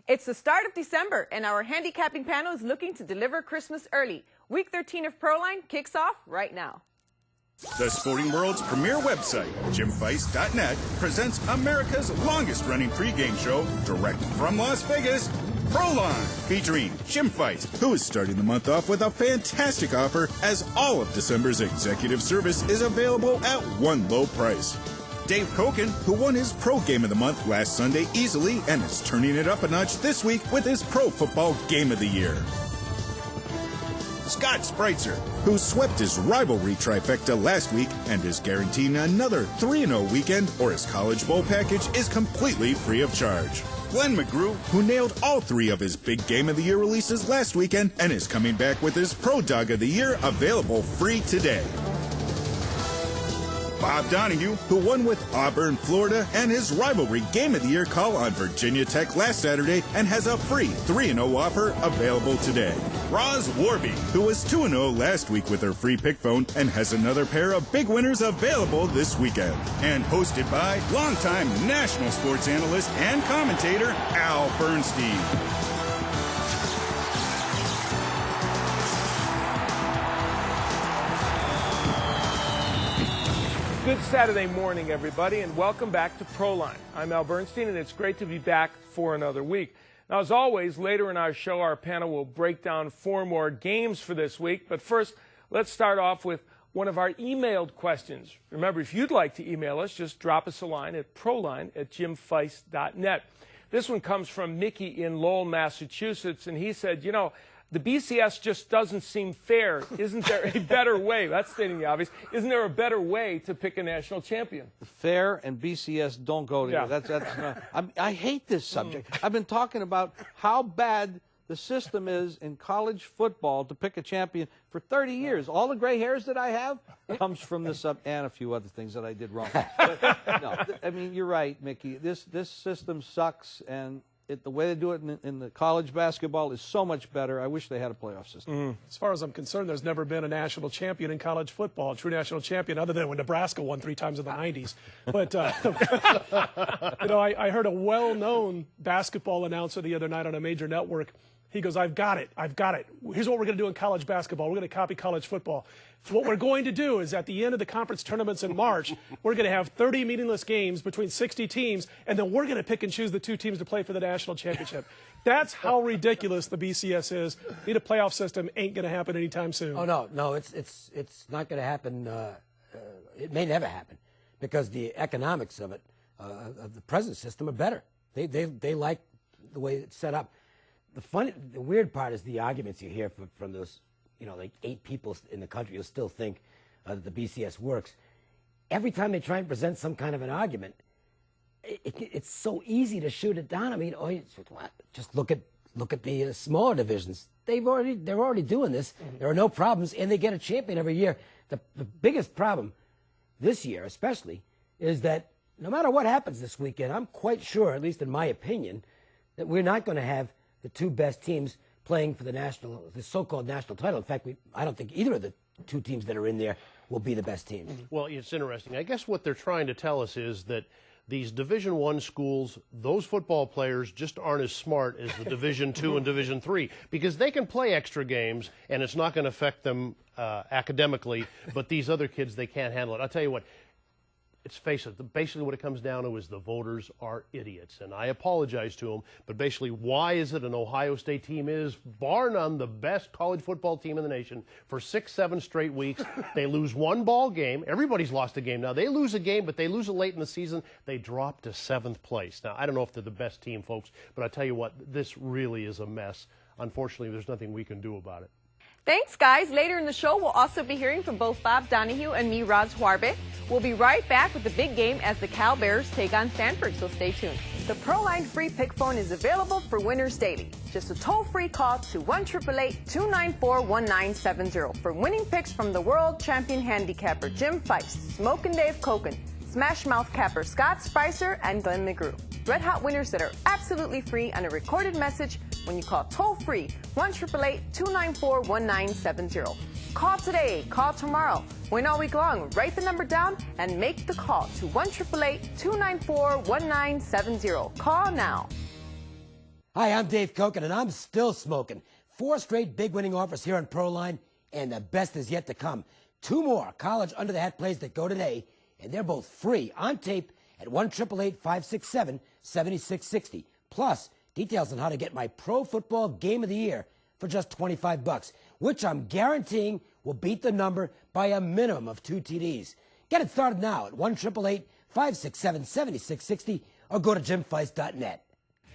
It's the start of December, and our handicapping panel is looking to deliver Christmas early. Week 13 of Proline kicks off right now. The sporting world's premier website, JimFeist.net, presents America's longest-running pregame show direct from Las Vegas, Proline, featuring Jim Feist, who is starting the month off with a fantastic offer as all of December's executive service is available at one low price. Dave Koken, who won his Pro Game of the Month last Sunday easily and is turning it up a notch this week with his Pro Football Game of the Year. Scott Spritzer, who swept his rivalry trifecta last week and is guaranteeing another 3-0 weekend, or his College Bowl package is completely free of charge. Glenn McGrew, who nailed all 3 of his big Game of the Year releases last weekend and is coming back with his Pro Dog of the Year available free today. Bob Donahue, who won with Auburn, Florida, and his rivalry Game of the Year call on Virginia Tech last Saturday and has a free 3-0 offer available today. Roz Warby, who was 2-0 last week with her free pick phone and has another pair of big winners available this weekend. And hosted by longtime national sports analyst and commentator Al Bernstein. Good Saturday morning, everybody, and welcome back to Proline. I'm Al Bernstein, and it's great to be back for another week. Now, as always, later in our show, our panel will break down 4 more games for this week. But first, let's start off with one of our emailed questions. Remember, if you'd like to email us, just drop us a line at proline@jimfeist.net. This one comes from Mickey in Lowell, Massachusetts, and he said, you know, the BCS just doesn't seem fair. Isn't there a better way? That's stating the obvious. Isn't there a better way to pick a national champion? Fair and BCS don't go together. Yeah. I hate this subject. I've been talking about how bad the system is in college football to pick a champion for 30 years. All the gray hairs that I have comes from this and a few other things that I did wrong. But, no, I mean, you're right, Mickey. This system sucks, and the way they do it in the college basketball is so much better. I wish they had a playoff system. As far as I'm concerned, there's never been a national champion in college football, a true national champion, other than when Nebraska won 3 times in the 90s. But, you know, I heard a well-known basketball announcer the other night on a major network. He goes, I've got it. Here's what we're going to do in college basketball. We're going to copy college football. So what we're going to do is at the end of the conference tournaments in March, we're going to have 30 meaningless games between 60 teams, and then we're going to pick and choose the 2 teams to play for the national championship. That's how ridiculous the BCS is. Need a playoff system ain't going to happen anytime soon. Oh, no, it's not going to happen. It may never happen because the economics of it, of the present system, are better. They like the way it's set up. The weird part is the arguments you hear from those, you know, like 8 people in the country who still think that the BCS works. Every time they try and present some kind of an argument, it's so easy to shoot it down. I mean, just look at the smaller divisions. They're already doing this. There are no problems, and they get a champion every year. The biggest problem this year, especially, is that no matter what happens this weekend, I'm quite sure, at least in my opinion, that we're not going to have the 2 best teams playing for the so-called national title. In fact, I don't think either of the 2 teams that are in there will be the best teams. Well, it's interesting. I guess what they're trying to tell us is that these Division I schools, those football players just aren't as smart as the Division II and Division III, because they can play extra games and it's not going to affect them academically, but these other kids, they can't handle it. I'll tell you what. Let's face it, basically what it comes down to is the voters are idiots. And I apologize to them, but basically why is it an Ohio State team is, bar none, the best college football team in the nation for 6-7 straight weeks? They lose 1 ball game. Everybody's lost a game now. They lose a game, but they lose it late in the season. They drop to 7th place. Now, I don't know if they're the best team, folks, but I tell you what, this really is a mess. Unfortunately, there's nothing we can do about it. Thanks, guys. Later in the show, we'll also be hearing from both Bob Donahue and me, Roz Warbe. We'll be right back with the big game as the Cal Bears take on Stanford, so stay tuned. The Proline free pick phone is available for winners daily. Just a toll-free call to 1-888-294-1970 for winning picks from the world champion handicapper Jim Feist, Smoke and Dave Koken, Smash Mouth capper Scott Spritzer, and Glenn McGrew. Red Hot winners that are absolutely free on a recorded message when you call toll-free 1-888-294-1970. Call today, call tomorrow, win all week long. Write the number down and make the call to 1-888-294-1970. Call now. Hi, I'm Dave Koken, and I'm still smoking. 4 straight big winning offers here on Proline, and the best is yet to come. 2 more college under the hat plays that go today, and they're both free on tape at 1-888-567-7660. Plus, details on how to get my Pro Football Game of the Year for just $25, which I'm guaranteeing will beat the number by a minimum of 2 TDs. Get it started now at 1-888-567-7660 or go to jimfeist.net.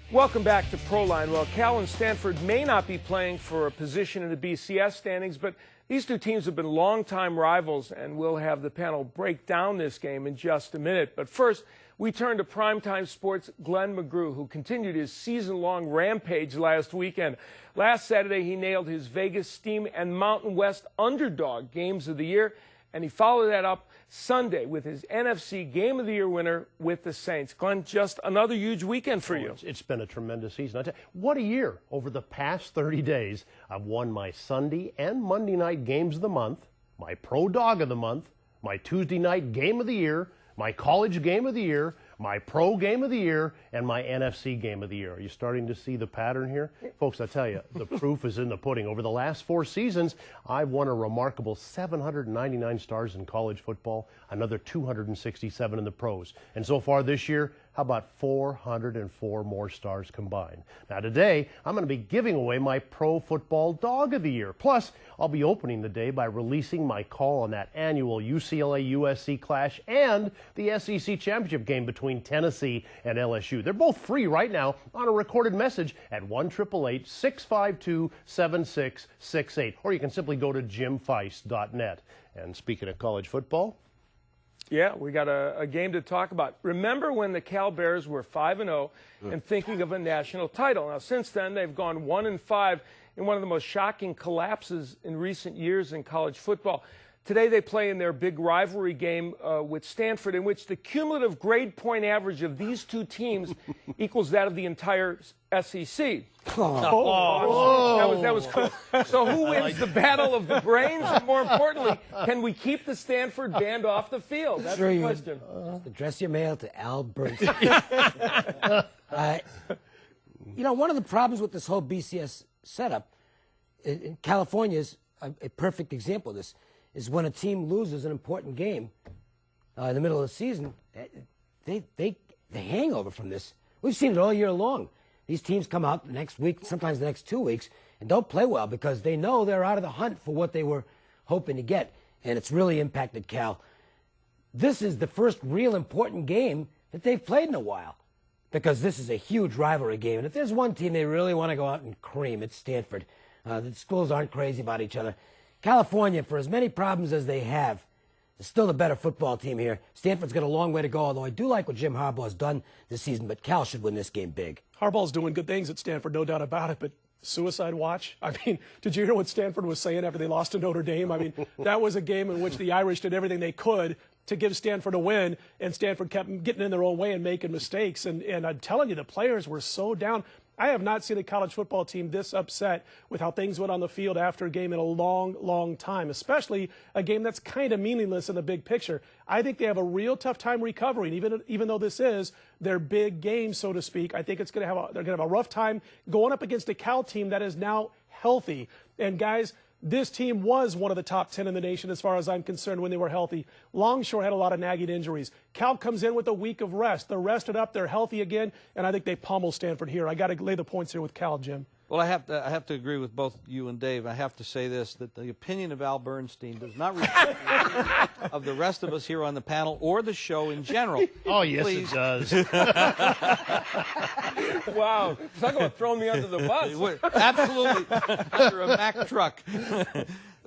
Welcome back to Proline. Well, Cal and Stanford may not be playing for a position in the BCS standings, but these two teams have been longtime rivals, and we'll have the panel break down this game in just a minute. But first, we turn to primetime sports' Glenn McGrew, who continued his season-long rampage last weekend. Last Saturday, he nailed his Vegas Steam and Mountain West underdog games of the year, and he followed that up Sunday with his NFC Game of the Year winner with the Saints. Glenn, just another huge weekend for you. It's been a tremendous season. What a year. Over the past 30 days, I've won my Sunday and Monday night games of the month, my Pro Dog of the month, my Tuesday night Game of the Year, my College Game of the Year, my Pro Game of the Year, and my NFC Game of the Year. Are you starting to see the pattern here? Folks, I tell you, the proof is in the pudding. Over the last 4 seasons, I've won a remarkable 799 stars in college football, another 267 in the pros. And so far this year, how about 404 more stars combined? Now today, I'm going to be giving away my Pro Football Dog of the Year. Plus, I'll be opening the day by releasing my call on that annual UCLA-USC clash and the SEC championship game between Tennessee and LSU. They're both free right now on a recorded message at 1-888-652-7668. Or you can simply go to jimfeist.net. And speaking of college football, yeah, we got a game to talk about. Remember when the Cal Bears were 5-0 and thinking of a national title? Now, since then, they've gone 1-5 in one of the most shocking collapses in recent years in college football. Today, they play in their big rivalry game with Stanford, in which the cumulative grade point average of these two teams equals that of the entire SEC. That was cool. So who wins the battle of the brains? And more importantly, can we keep the Stanford band off the field? That's the question. Address your mail to Al Bernstein. You know, one of the problems with this whole BCS setup, in California is a perfect example of this, is when a team loses an important game in the middle of the season, the hangover from this. We've seen it all year long. These teams come out the next week, sometimes the next 2 weeks, and don't play well because they know they're out of the hunt for what they were hoping to get, and it's really impacted Cal. This is the first real important game that they've played in a while because this is a huge rivalry game, and if there's one team they really want to go out and cream, it's Stanford. The schools aren't crazy about each other. California, for as many problems as they have, is still the better football team here. Stanford's got a long way to go, although I do like what Jim Harbaugh has done this season, but Cal should win this game big. Harbaugh's doing good things at Stanford, no doubt about it, but suicide watch? I mean, did you hear what Stanford was saying after they lost to Notre Dame? I mean, that was a game in which the Irish did everything they could to give Stanford a win, and Stanford kept getting in their own way and making mistakes. And I'm telling you, the players were so down. I have not seen a college football team this upset with how things went on the field after a game in a long, long time, especially a game that's kind of meaningless in the big picture. I think they have a real tough time recovering, even though this is their big game, so to speak. I think they're going to have a rough time going up against a Cal team that is now healthy. And guys, this team was one of the top 10 in the nation as far as I'm concerned when they were healthy. Longshore had a lot of nagging injuries. Cal comes in with a week of rest. They're rested up. They're healthy again. And I think they pummel Stanford here. I got to lay the points here with Cal, Jim. Well, I have to agree with both you and Dave. I have to say this, that the opinion of Al Bernstein does not reflect the opinion of the rest of us here on the panel or the show in general. oh, yes, Please. It does. Wow. Talk about throwing me under the bus. Absolutely. Under a Mack truck.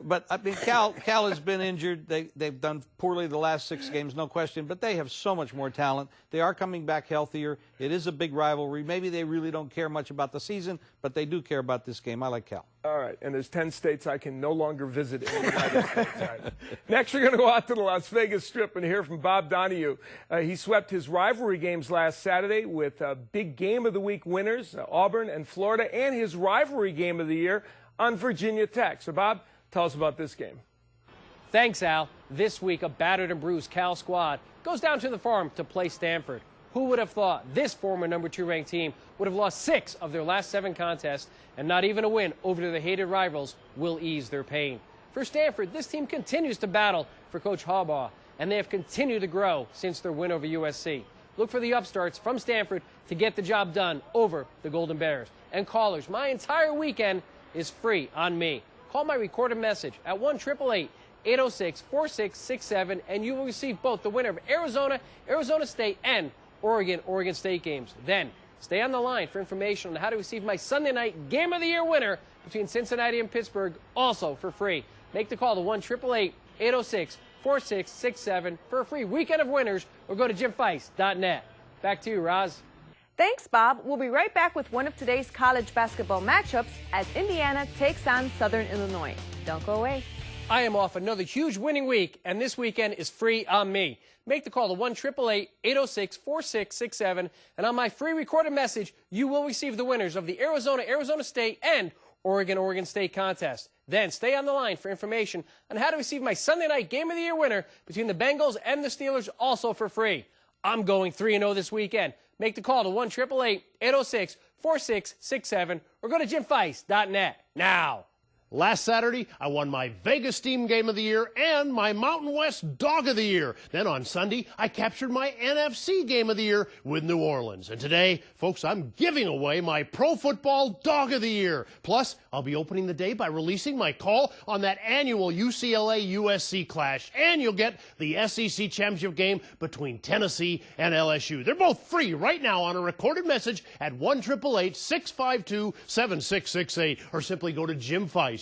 But, I mean, Cal has been injured. They've done poorly the last 6 games, no question, but they have so much more talent. They are coming back healthier. It is a big rivalry. Maybe they really don't care much about the season, but they do care about this game. I like Cal. All right, and there's 10 states I can no longer visit in the United States. Right. Next, we're going to go out to the Las Vegas Strip and hear from Bob Donahue. He swept his rivalry games last Saturday with big Game of the Week winners, Auburn and Florida, and his rivalry game of the year on Virginia Tech. So, Bob, tell us about this game. Thanks, Al. This week, a battered and bruised Cal squad goes down to the farm to play Stanford. Who would have thought this former number 2 ranked team would have lost 6 of their last 7 contests, and not even a win over their hated rivals will ease their pain. For Stanford, this team continues to battle for Coach Harbaugh, and they have continued to grow since their win over USC. Look for the upstarts from Stanford to get the job done over the Golden Bears. And callers, my entire weekend is free on me. Call my recorded message at 1-888-806-4667, and you will receive both the winner of Arizona, Arizona State, and Oregon, Oregon State games. Then, stay on the line for information on how to receive my Sunday night Game of the Year winner between Cincinnati and Pittsburgh, also for free. Make the call to 1-888-806-4667 for a free weekend of winners, or go to jimfeist.net. Back to you, Roz. Thanks, Bob. We'll be right back with one of today's college basketball matchups as Indiana takes on Southern Illinois. Don't go away. I am off another huge winning week, and this weekend is free on me. Make the call to 1-888-806-4667, and on my free recorded message, you will receive the winners of the Arizona, Arizona State, and Oregon, Oregon State contest. Then stay on the line for information on how to receive my Sunday night Game of the Year winner between the Bengals and the Steelers, also for free. I'm going 3-0 this weekend. Make the call to 1-888-806-4667, or go to jimfeist.net now. Last Saturday, I won my Vegas Team Game of the Year and my Mountain West Dog of the Year. Then on Sunday, I captured my NFC Game of the Year with New Orleans. And today, folks, I'm giving away my Pro Football Dog of the Year. Plus, I'll be opening the day by releasing my call on that annual UCLA-USC clash. And you'll get the SEC Championship game between Tennessee and LSU. They're both free right now on a recorded message at 1-888-652-7668, or simply go to jimfeist.net.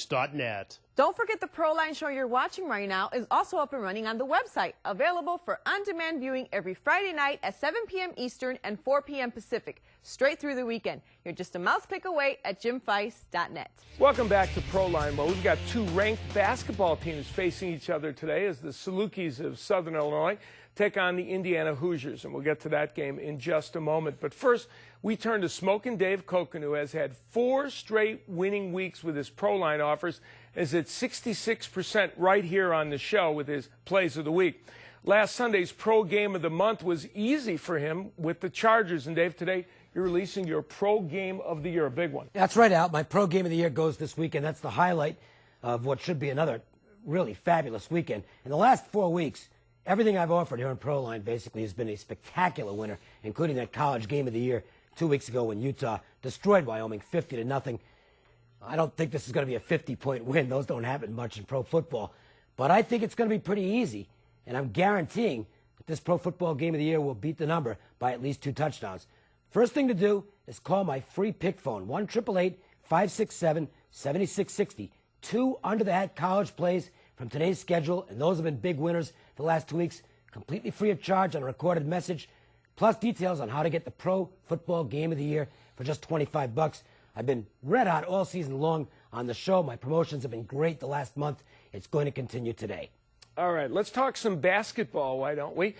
Don't forget the Proline show you're watching right now is also up and running on the website, available for on-demand viewing every Friday night at 7 p.m. Eastern and 4 p.m. Pacific, straight through the weekend. You're just a mouse click away at jimfeist.net. Welcome back to Proline. Well, we've got 2 ranked basketball teams facing each other today as the Salukis of Southern Illinois take on the Indiana Hoosiers, and we'll get to that game in just a moment. But first, we turn to Smokin' Dave Koken, who has had 4 straight winning weeks with his Proline offers, is at 66% right here on the show with his plays of the week. Last Sunday's Pro Game of the Month was easy for him with the Chargers. And Dave, today you're releasing your Pro Game of the Year, a big one. That's right, Al. My Pro Game of the Year goes this weekend. That's the highlight of what should be another really fabulous weekend. In the last 4 weeks, everything I've offered here in Proline basically has been a spectacular winner, including that College Game of the Year 2 weeks ago when Utah destroyed Wyoming 50-0. I don't think this is going to be a 50-point win. Those don't happen much in pro football. But I think it's going to be pretty easy, and I'm guaranteeing that this Pro Football Game of the Year will beat the number by at least 2 touchdowns. First thing to do is call my free pick phone, 1-888-567-7660. 2 under-the-hat college plays from today's schedule, and those have been big winners the last 2 weeks, completely free of charge on a recorded message, plus details on how to get the Pro Football Game of the Year for just $25. I've been red hot all season long on the show. My promotions have been great the last month. It's going to continue today. All right, let's talk some basketball, why don't we?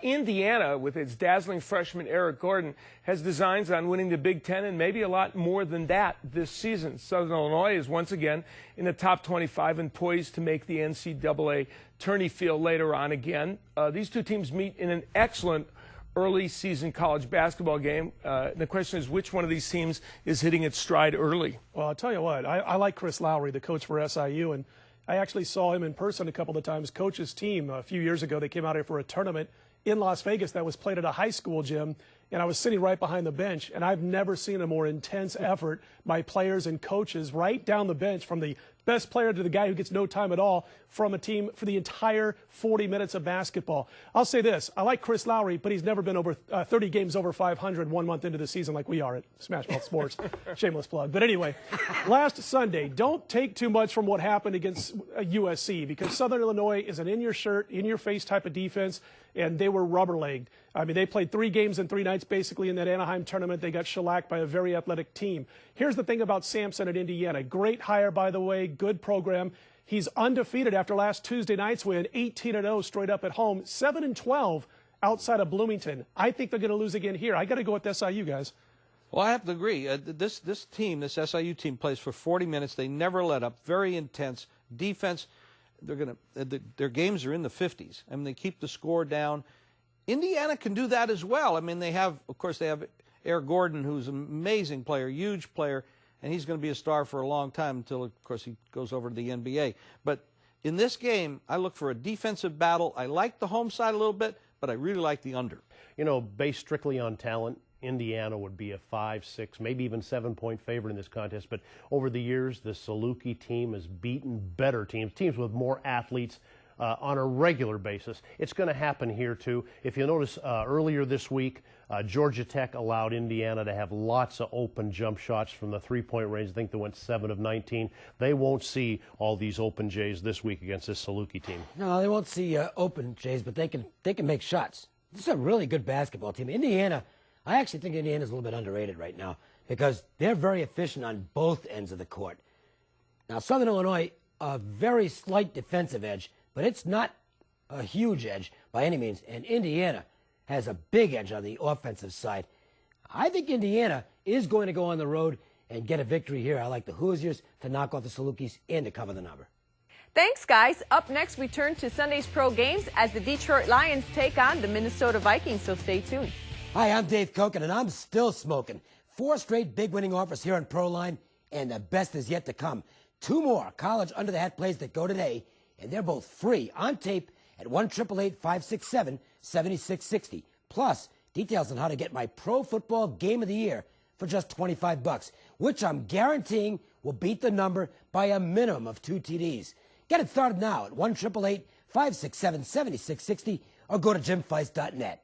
Indiana, with its dazzling freshman Eric Gordon, has designs on winning the Big Ten and maybe a lot more than that this season. Southern Illinois is once again in the top 25 and poised to make the NCAA tourney field later on again. These 2 teams meet in an excellent early season college basketball game. The question is, which one of these teams is hitting its stride early? Well, I'll tell you what, I like Chris Lowry, the coach for SIU, and I actually saw him in person a couple of times coach his team. A few years ago, they came out here for a tournament in Las Vegas that was played at a high school gym, and I was sitting right behind the bench, and I've never seen a more intense effort by players and coaches right down the bench, from the best player to the guy who gets no time at all, from a team for the entire 40 minutes of basketball. I'll say this, I like Chris Lowry, but he's never been over 30 games over 500 1 month into the season like we are at Smash Mouth Sports. Shameless plug. But anyway, last Sunday, don't take too much from what happened against USC, because Southern Illinois is an in-your-shirt, in-your-face type of defense, and they were rubber-legged. I mean, they played 3 games in 3 nights basically in that Anaheim tournament. They got shellacked by a very athletic team. Here's the thing about Sampson at Indiana. Great hire, by the way, good program. He's undefeated after last Tuesday night's win, 18-0 straight up at home, 7-12 outside of Bloomington. I think they're going to lose again here. I got to go with SIU, guys. Well, I have to agree. This team, this SIU team, plays for 40 minutes. They never let up. Very intense defense. Their games are in the 50s. I mean, they keep the score down. Indiana can do that as well. I mean, of course, they have Eric Gordon, who's an amazing player, huge player, and he's going to be a star for a long time until, of course, he goes over to the NBA. But in this game, I look for a defensive battle. I like the home side a little bit, but I really like the under. You know, based strictly on talent, Indiana would be a 5, 6, maybe even 7-point favorite in this contest. But over the years, the Saluki team has beaten better teams with more athletes on a regular basis. It's going to happen here, too. If you notice, earlier this week, Georgia Tech allowed Indiana to have lots of open jump shots from the three-point range. I think they went 7 of 19. They won't see all these open Jays this week against this Saluki team. No, they won't see open Jays, but they can make shots. This is a really good basketball team. Indiana, I actually think Indiana's a little bit underrated right now because they're very efficient on both ends of the court. Now, Southern Illinois, a very slight defensive edge, but it's not a huge edge by any means. And Indiana has a big edge on the offensive side. I think Indiana is going to go on the road and get a victory here. I like the Hoosiers to knock off the Salukis and to cover the number. Thanks, guys. Up next, we turn to Sunday's pro games as the Detroit Lions take on the Minnesota Vikings, so stay tuned. Hi, I'm Dave Koken, and I'm still smoking. 4 straight big winning offers here on Proline, and the best is yet to come. 2 more college under-the-hat plays that go today, and they're both free on tape at 1-888-567-7660. Plus, details on how to get my Pro Football Game of the Year for just $25, which I'm guaranteeing will beat the number by a minimum of 2 TDs. Get it started now at 1-888-567-7660 or go to jimfeist.net.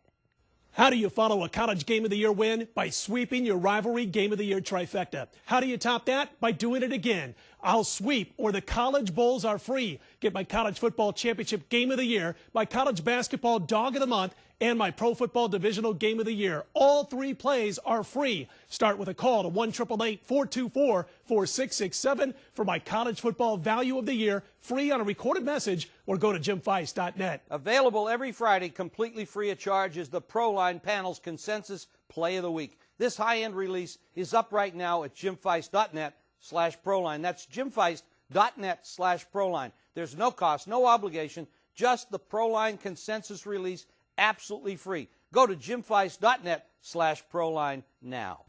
How do you follow a college game of the year win? By sweeping your rivalry game of the year trifecta. How do you top that? By doing it again. I'll sweep or the college bowls are free. Get my college football championship game of the year, my college basketball dog of the month, and my pro football divisional game of the year. All 3 plays are free. Start with a call to 1-888-424-4667 for my college football value of the year, free on a recorded message, or go to jimfeist.net. Available every Friday, completely free of charge, is the Proline Panel's Consensus Play of the Week. This high-end release is up right now at jimfeist.net/Proline. That's jimfeist.net/Proline. There's no cost, no obligation, just the Proline Consensus release, absolutely free. Go to jimfeist.net/Proline now.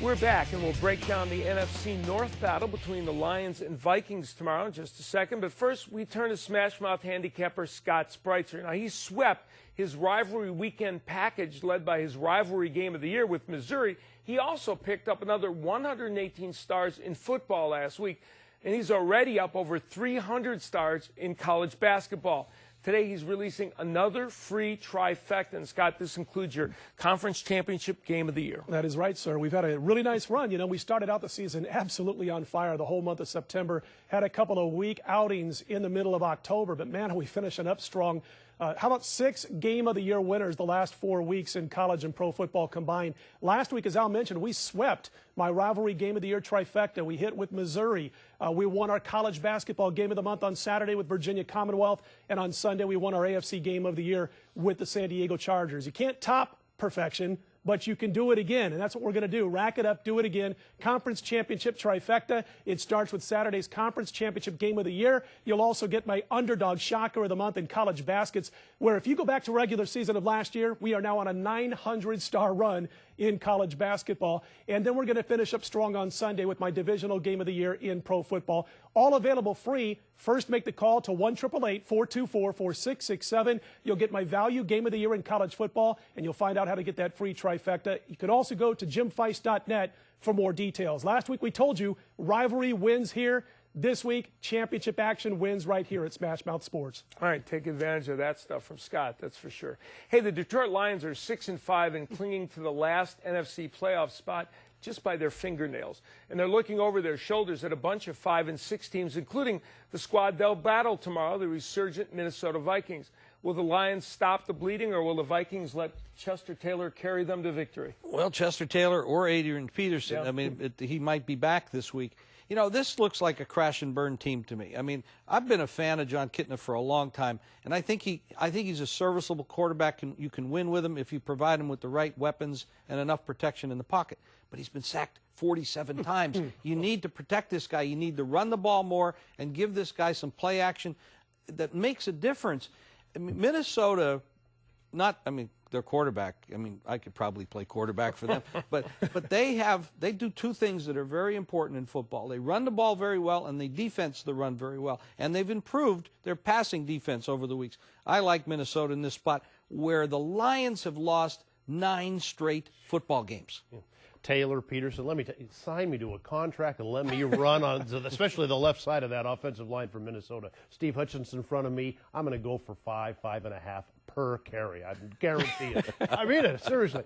We're back, and we'll break down the NFC North battle between the Lions and Vikings tomorrow in just a second. But first, we turn to Smash Mouth handicapper Scott Spritzer. Now, he swept his rivalry weekend package led by his rivalry game of the year with Missouri. He also picked up another 118 stars in football last week, and he's already up over 300 stars in college basketball. Today, he's releasing another free trifecta. And, Scott, this includes your conference championship game of the year. That is right, sir. We've had a really nice run. You know, we started out the season absolutely on fire the whole month of September, had a couple of weak outings in the middle of October, but, man, are we finishing up strong. How about 6 Game of the Year winners the last 4 weeks in college and pro football combined? Last week, as Al mentioned, we swept my rivalry Game of the Year trifecta. We hit with Missouri. We won our college basketball Game of the Month on Saturday with Virginia Commonwealth. And on Sunday, we won our AFC Game of the Year with the San Diego Chargers. You can't top perfection, but you can do it again, and that's what we're going to do. Rack it up, do it again. Conference championship trifecta. It starts with Saturday's conference championship game of the year. You'll also get my underdog shocker of the month in college baskets, where if you go back to regular season of last year, we are now on a 900-star run in college basketball. And then we're going to finish up strong on Sunday with my divisional game of the year in pro football. All available free. First, make the call to 1-888-424-4667. You'll get my value game of the year in college football, and you'll find out how to get that free trifecta. You can also go to jimfeist.net for more details. Last week we told you rivalry wins here. This week, championship action wins right here at Smash Mouth Sports. All right, take advantage of that stuff from Scott, that's for sure. Hey, the Detroit Lions are 6-5 and clinging to the last NFC playoff spot just by their fingernails. And they're looking over their shoulders at a bunch of 5 and 6 teams, including the squad they'll battle tomorrow, the resurgent Minnesota Vikings. Will the Lions stop the bleeding, or will the Vikings let Chester Taylor carry them to victory? Well, Chester Taylor or Adrian Peterson, yeah. I mean, he might be back this week. You know, this looks like a crash and burn team to me. I mean, I've been a fan of John Kitna for a long time, and I think he's a serviceable quarterback. You can win with him if you provide him with the right weapons and enough protection in the pocket. But he's been sacked 47 times. You need to protect this guy. You need to run the ball more and give this guy some play action that makes a difference. I mean, Minnesota their quarterback. I mean, I could probably play quarterback for them, but they do two things that are very important in football. They run the ball very well, and they defense the run very well, and they've improved their passing defense over the weeks. I like Minnesota in this spot where the Lions have lost 9 straight football games. Yeah. Taylor, Peterson, sign me to a contract and let me run on, especially the left side of that offensive line for Minnesota. Steve Hutchinson in front of me, I'm going to go for 5.5 per carry. I guarantee it. I mean it, seriously.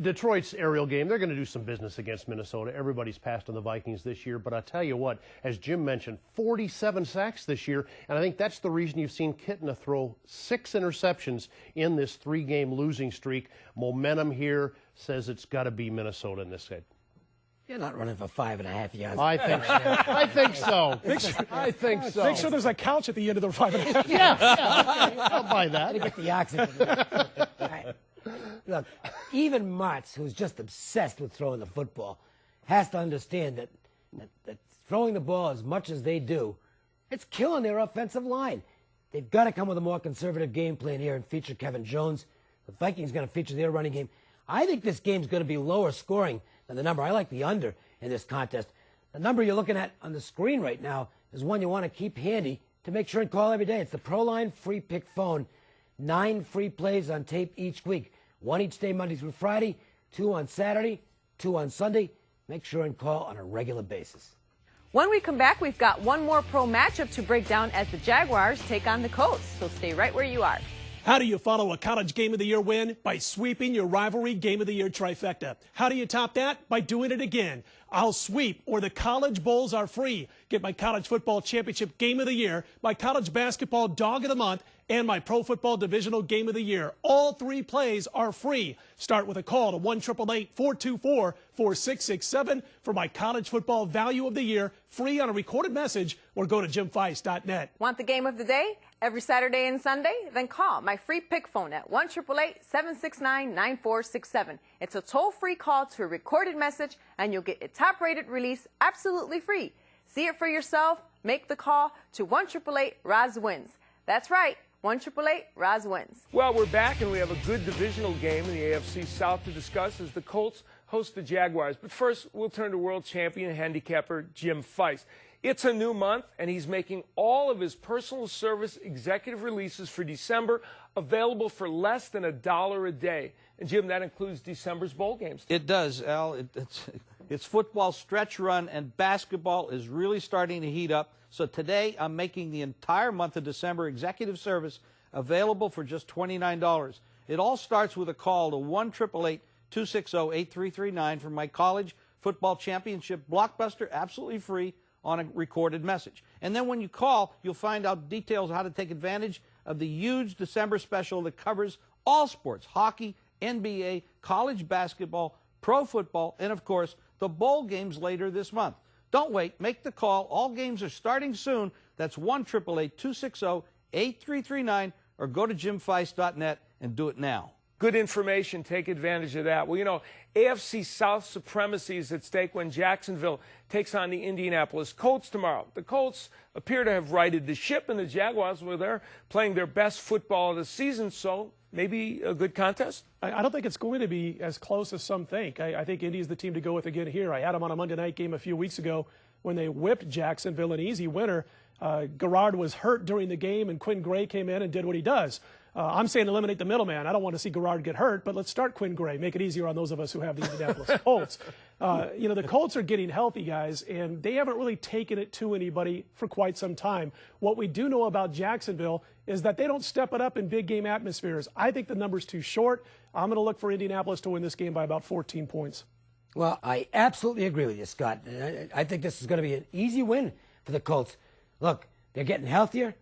Detroit's aerial game, they're going to do some business against Minnesota. Everybody's passed on the Vikings this year, but I tell you what, as Jim mentioned, 47 sacks this year, and I think that's the reason you've seen Kitna throw 6 interceptions in this 3-game losing streak. Momentum here says it's got to be Minnesota in this game. You're not running for 5.5 yards. I think so. I think so. I think so. Make sure there's a couch at the end of the 5.5. Yeah, I'll buy that. Get the oxygen. Right. Look, even Martz, who's just obsessed with throwing the football, has to understand that throwing the ball as much as they do, it's killing their offensive line. They've got to come with a more conservative game plan here and feature Kevin Jones. The Vikings going to feature their running game. I think this game's going to be lower scoring than the number. I like the under in this contest. The number you're looking at on the screen right now is one you want to keep handy to make sure and call every day. It's the Proline free pick phone. 9 free plays on tape each week. 1 each day, Monday through Friday, 2 on Saturday, 2 on Sunday. Make sure and call on a regular basis. When we come back, we've got one more pro matchup to break down as the Jaguars take on the Colts. So stay right where you are. How do you follow a college Game of the Year win? By sweeping your rivalry Game of the Year trifecta. How do you top that? By doing it again. I'll sweep, or the college bowls are free. Get my college football championship Game of the Year, my college basketball dog of the month, and my pro football divisional Game of the Year. All 3 plays are free. Start with a call to 1-888-424-4667 for my college football value of the year, free on a recorded message, or go to jimfeist.net. Want the game of the day? Every Saturday and Sunday? Then call my free pick phone at 1-888-769-9467. It's a toll-free call to a recorded message, and you'll get a top-rated release absolutely free. See it for yourself. Make the call to 1-888-ROZ-WINS. That's right, 1-888-ROZ-WINS. Well, we're back, and we have a good divisional game in the AFC South to discuss as the Colts host the Jaguars. But first, we'll turn to world champion handicapper Jim Feist. It's a new month, and he's making all of his personal service executive releases for December available for less than $1 a day. And, Jim, that includes December's bowl games. It does, Al. It's football stretch run, and basketball is really starting to heat up. So today, I'm making the entire month of December executive service available for just $29. It all starts with a call to 1-888-260-8339 for my college football championship blockbuster, absolutely free, on a recorded message. And then when you call, you'll find out details how to take advantage of the huge December special that covers all sports: hockey, NBA, college basketball, pro football, and of course, the bowl games later this month. Don't wait. Make the call. All games are starting soon. That's 1-888-260-8339, or go to jimfeist.net and do it now. Good information. Take advantage of that. Well, you know, AFC South supremacy is at stake when Jacksonville takes on the Indianapolis Colts tomorrow. The Colts appear to have righted the ship, and the Jaguars, well, they're playing their best football of the season, so maybe a good contest? I don't think it's going to be as close as some think. I think Indy's the team to go with again here. I had them on a Monday night game a few weeks ago when they whipped Jacksonville, an easy winner. Garrard was hurt during the game, and Quinn Gray came in and did what he does. I'm saying eliminate the middleman. I don't want to see Garrard get hurt, but let's start Quinn Gray. Make it easier on those of us who have the Indianapolis Colts. You know, the Colts are getting healthy, guys, and they haven't really taken it to anybody for quite some time. What we do know about Jacksonville is that they don't step it up in big game atmospheres. I think the number's too short. I'm going to look for Indianapolis to win this game by about 14 points. Well, I absolutely agree with you, Scott. I think this is going to be an easy win for the Colts. Look, they're getting healthier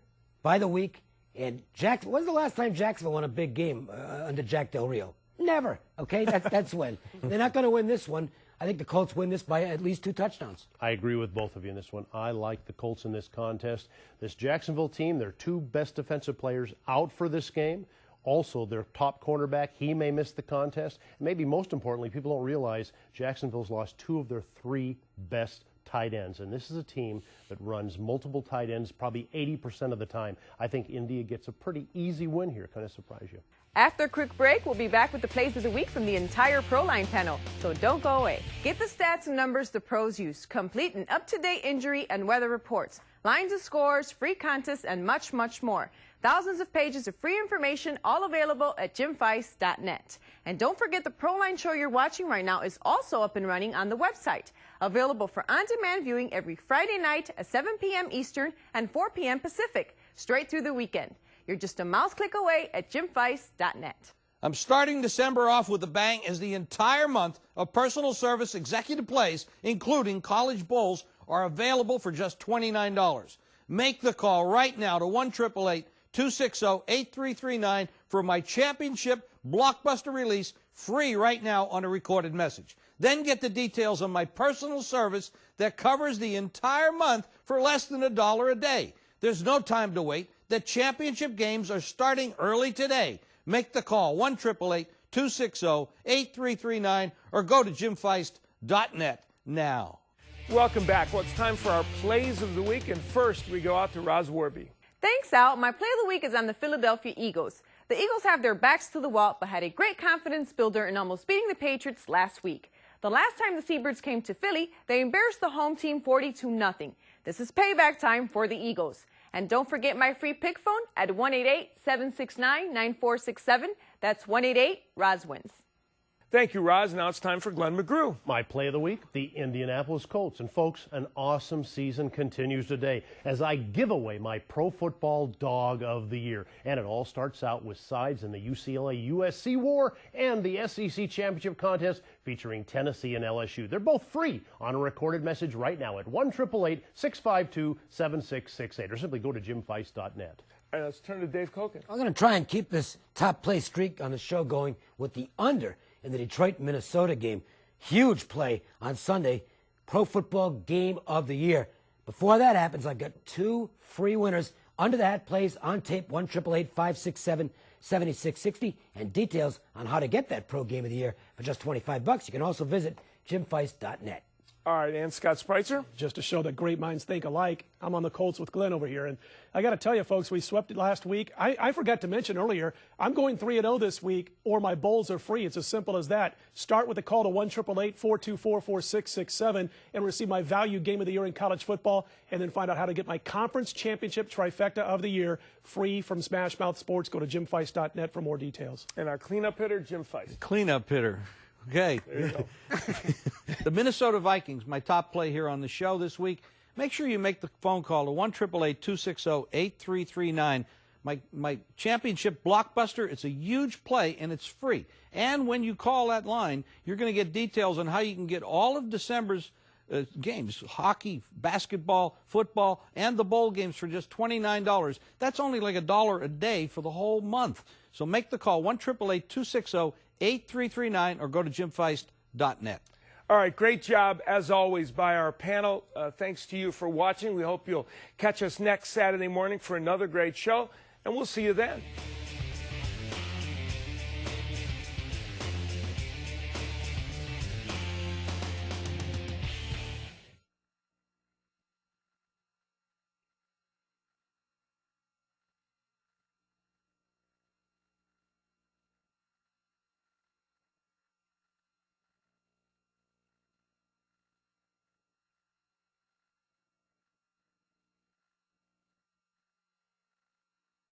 by the week. And when's the last time Jacksonville won a big game under Jack Del Rio? Never. Okay, that's when. They're not going to win this one. I think the Colts win this by at least 2 touchdowns. I agree with both of you in this one. I like the Colts in this contest. This Jacksonville team, their 2 best defensive players out for this game. Also, their top cornerback, he may miss the contest. Maybe most importantly, people don't realize Jacksonville's lost 2 of their 3 best tight ends, and this is a team that runs multiple tight ends probably 80% of the time. I think India gets a pretty easy win here. Kind of surprise you. After a quick break, we'll be back with the plays of the week from the entire Proline panel, so don't go away. Get the stats and numbers the pros use, complete and up-to-date injury and weather reports, lines and scores, free contests, and much, much more. Thousands of pages of free information, all available at jimfeist.net. And don't forget the Proline show you're watching right now is also up and running on the website. Available for on-demand viewing every Friday night at 7 p.m. Eastern and 4 p.m. Pacific, straight through the weekend. You're just a mouse click away at jimfeist.net. I'm starting December off with a bang as the entire month of personal service executive plays, including college bowls, are available for just $29. Make the call right now to 1-888-260-8339 for my championship blockbuster release, free right now on a recorded message. Then get the details on my personal service that covers the entire month for less than $1 a day. There's no time to wait. The championship games are starting early today. Make the call, 1-888-260-8339, or go to jimfeist.net now. Welcome back. Well, it's time for our plays of the week, and first we go out to Roz Warby. Thanks, Al. My play of the week is on the Philadelphia Eagles. The Eagles have their backs to the wall, but had a great confidence builder in almost beating the Patriots last week. The last time the Seabirds came to Philly, they embarrassed the home team 42-0. This is payback time for the Eagles. And don't forget my free pick phone at 1-888-769-9467. That's 1-88-ROZ-WINS. Thank you, Roz. Now it's time for Glenn McGrew. My play of the week, the Indianapolis Colts. And folks, an awesome season continues today as I give away my Pro Football Dog of the Year. And it all starts out with sides in the UCLA-USC war and the SEC Championship contest featuring Tennessee and LSU. They're both free on a recorded message right now at 1-888-652-7668, or simply go to jimfeist.net. All right, let's turn to Dave Koken. I'm going to try and keep this top play streak on the show going with the under in the Detroit-Minnesota game. Huge play on Sunday. Pro Football Game of the Year. Before that happens, I've got two free winners. Under the hat plays on tape, 1-888-567-7660, and details on how to get that Pro Game of the Year for just $25. You can also visit jimfeist.net. All right, and Scott Spritzer. Just to show that great minds think alike, I'm on the Colts with Glenn over here. And I got to tell you, folks, we swept it last week. I forgot to mention earlier, I'm going 3-0 this week, or my bowls are free. It's as simple as that. Start with a call to 1-888-424-4667 and receive my value game of the year in college football, and then find out how to get my conference championship trifecta of the year free from Smash Mouth Sports. Go to jimfeist.net for more details. And our cleanup hitter, Jim Feist. Cleanup hitter. Okay. There you go. The Minnesota Vikings, my top play here on the show this week. Make sure you make the phone call to 1-888-260-8339. My championship blockbuster, it's a huge play, and it's free. And when you call that line, you're going to get details on how you can get all of December's games, hockey, basketball, football, and the bowl games for just $29. That's only like $1 a day for the whole month. So make the call, 1-888-260-8339, or go to jimfeist.net. All right, great job, as always, by our panel. Thanks to you for watching. We hope you'll catch us next Saturday morning for another great show, and we'll see you then.